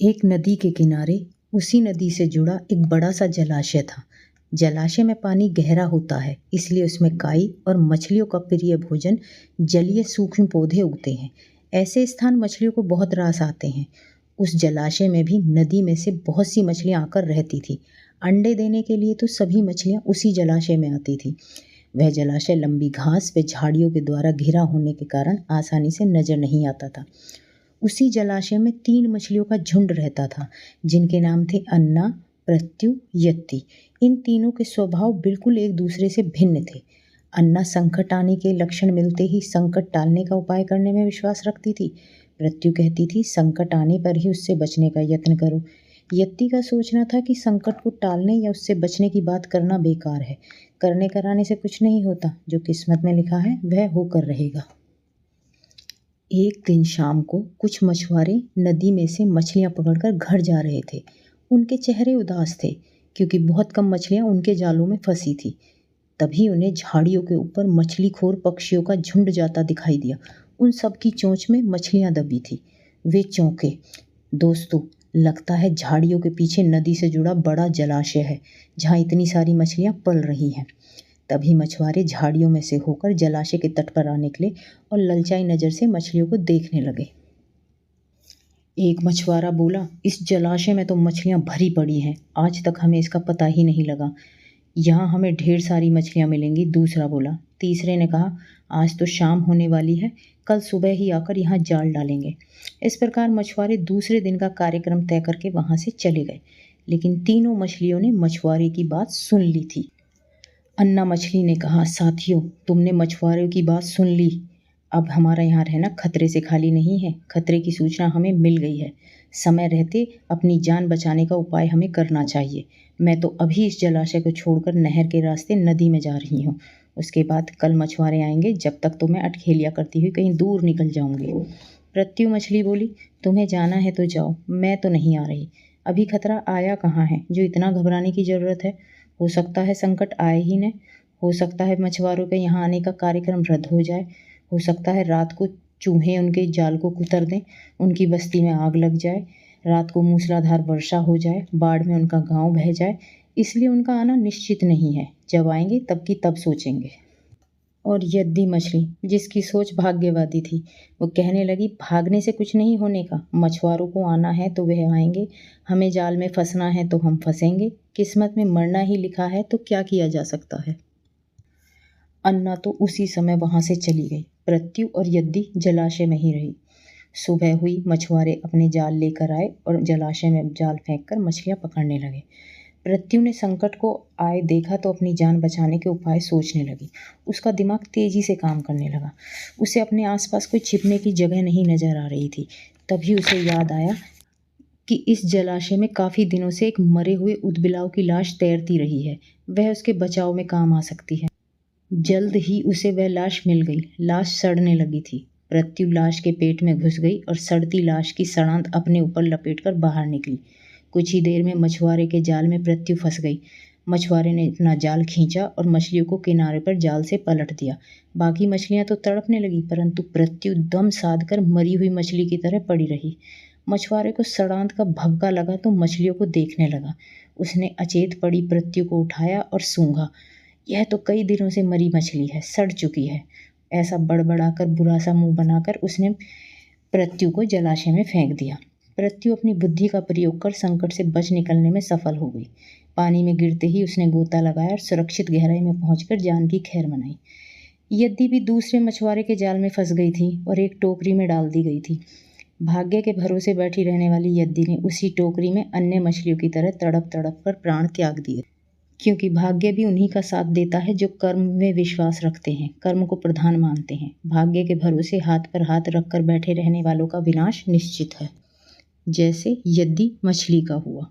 एक नदी के किनारे उसी नदी से जुड़ा एक बड़ा सा जलाशय था। जलाशय में पानी गहरा होता है, इसलिए उसमें काई और मछलियों का प्रिय भोजन जलीय सूक्ष्म पौधे उगते हैं। ऐसे स्थान मछलियों को बहुत रास आते हैं। उस जलाशय में भी नदी में से बहुत सी मछलियां आकर रहती थी। अंडे देने के लिए तो सभी मछलियां उसी जलाशय में आती थी। वह जलाशय लंबी घास व झाड़ियों के द्वारा घिरा होने के कारण आसानी से नजर नहीं आता था। उसी जलाशय में 3 मछलियों का झुंड रहता था, जिनके नाम थे अन्ना, प्रत्यु, यत्ति। इन तीनों के स्वभाव बिल्कुल एक दूसरे से भिन्न थे। अन्ना संकट आने के लक्षण मिलते ही संकट टालने का उपाय करने में विश्वास रखती थी। प्रत्यु कहती थी संकट आने पर ही उससे बचने का यत्न करो। यत्ति का सोचना था कि संकट को टालने या उससे बचने की बात करना बेकार है। करने कराने से कुछ नहीं होता, जो किस्मत में लिखा है वह होकर रहेगा। एक दिन शाम को कुछ मछुआरे नदी में से मछलियां पकड़कर घर जा रहे थे। उनके चेहरे उदास थे, क्योंकि बहुत कम मछलियां उनके जालों में फंसी थी। तभी उन्हें झाड़ियों के ऊपर मछलीखोर पक्षियों का झुंड जाता दिखाई दिया। उन सब की चोंच में मछलियां दबी थी। वे चौंके। दोस्तों, लगता है झाड़ियों के पीछे नदी से जुड़ा बड़ा जलाशय है, जहाँ इतनी सारी मछलियां पल रही हैं। तभी मछुआरे झाड़ियों में से होकर जलाशय के तट पर आ निकले और ललचाई नजर से मछलियों को देखने लगे। एक मछुआरा बोला, इस जलाशय में तो मछलियां भरी पड़ी हैं। आज तक हमें इसका पता ही नहीं लगा। यहाँ हमें ढेर सारी मछलियां मिलेंगी, दूसरा बोला। तीसरे ने कहा, आज तो शाम होने वाली है, कल सुबह ही आकर यहाँ जाल डालेंगे। इस प्रकार मछुआरे दूसरे दिन का कार्यक्रम तय करके वहाँ से चले गए। लेकिन तीनों मछलियों ने मछुआरे की बात सुन ली थी। अन्ना मछली ने कहा, साथियों, तुमने मछुआरों की बात सुन ली। अब हमारा यहाँ रहना खतरे से खाली नहीं है। खतरे की सूचना हमें मिल गई है। समय रहते अपनी जान बचाने का उपाय हमें करना चाहिए। मैं तो अभी इस जलाशय को छोड़कर नहर के रास्ते नदी में जा रही हूँ। उसके बाद कल मछुआरे आएंगे, जब तक तो मैं अटखेलियाँ करती हुई कहीं दूर निकल जाऊंगी। प्रत्यु मछली बोली, तुम्हें जाना है तो जाओ, मैं तो नहीं आ रही। अभी खतरा आया कहाँ है जो इतना घबराने की ज़रूरत है। हो सकता है संकट आए ही न। हो सकता है मछुआरों के यहाँ आने का कार्यक्रम रद्द हो जाए। हो सकता है रात को चूहे उनके जाल को कुतर दें, उनकी बस्ती में आग लग जाए। रात को मूसलाधार वर्षा हो जाए, बाढ़ में उनका गांव बह जाए। इसलिए उनका आना निश्चित नहीं है। जब आएंगे तब की तब सोचेंगे। और यद्दी मछली, जिसकी सोच भाग्यवादी थी, वो कहने लगी, भागने से कुछ नहीं होने का। मछुआरों को आना है तो वह आएंगे, हमें जाल में फंसना है तो हम फंसेंगे। किस्मत में मरना ही लिखा है तो क्या किया जा सकता है। अन्ना तो उसी समय वहां से चली गई। प्रत्यु और यद्दी जलाशय में ही रही। सुबह हुई, मछुआरे अपने जाल लेकर आए और जलाशय में जाल फेंककर मछलियां पकड़ने लगे। प्रत्यु ने संकट को आए देखा तो अपनी जान बचाने के उपाय सोचने लगी। उसका दिमाग तेजी से काम करने लगा। उसे अपने आसपास कोई छिपने की जगह नहीं नजर आ रही थी। तभी उसे याद आया कि इस जलाशय में काफी दिनों से एक मरे हुए ऊदबिलाव की लाश तैरती रही है। वह उसके बचाव में काम आ सकती है। जल्द ही उसे वह लाश मिल गई। लाश सड़ने लगी थी। प्रत्यु लाश के पेट में घुस गई और सड़ती लाश की सड़ांत अपने ऊपर लपेटकर बाहर निकली। कुछ ही देर में मछुआरे के जाल में प्रत्यु फंस गई। मछुआरे ने अपना जाल खींचा और मछलियों को किनारे पर जाल से पलट दिया। बाकी मछलियां तो तड़पने लगी, परंतु प्रत्यु दम साध कर मरी हुई मछली की तरह पड़ी रही। मछुआरे को सड़ांत का भभका लगा तो मछलियों को देखने लगा। उसने अचेत पड़ी प्रत्यु को उठाया और सूंघा। यह तो कई दिनों से मरी मछली है, सड़ चुकी है। ऐसा बड़बड़ाकर बुरा सा मुंह बनाकर उसने प्रत्यु को जलाशय में फेंक दिया। प्रत्यु अपनी बुद्धि का प्रयोग कर संकट से बच निकलने में सफल हो गई। पानी में गिरते ही उसने गोता लगाया और सुरक्षित गहराई में पहुंचकर जान की खैर मनाई। यद्यपि दूसरे मछुआरे के जाल में फंस गई थी और एक टोकरी में डाल दी गई थी। भाग्य के भरोसे बैठी रहने वाली यद्दी ने उसी टोकरी में अन्य मछलियों की तरह तड़प तड़प कर प्राण त्याग दिए। क्योंकि भाग्य भी उन्हीं का साथ देता है जो कर्म में विश्वास रखते हैं, कर्म को प्रधान मानते हैं। भाग्य के भरोसे हाथ पर हाथ रखकर बैठे रहने वालों का विनाश निश्चित है, जैसे यद्दी मछली का हुआ।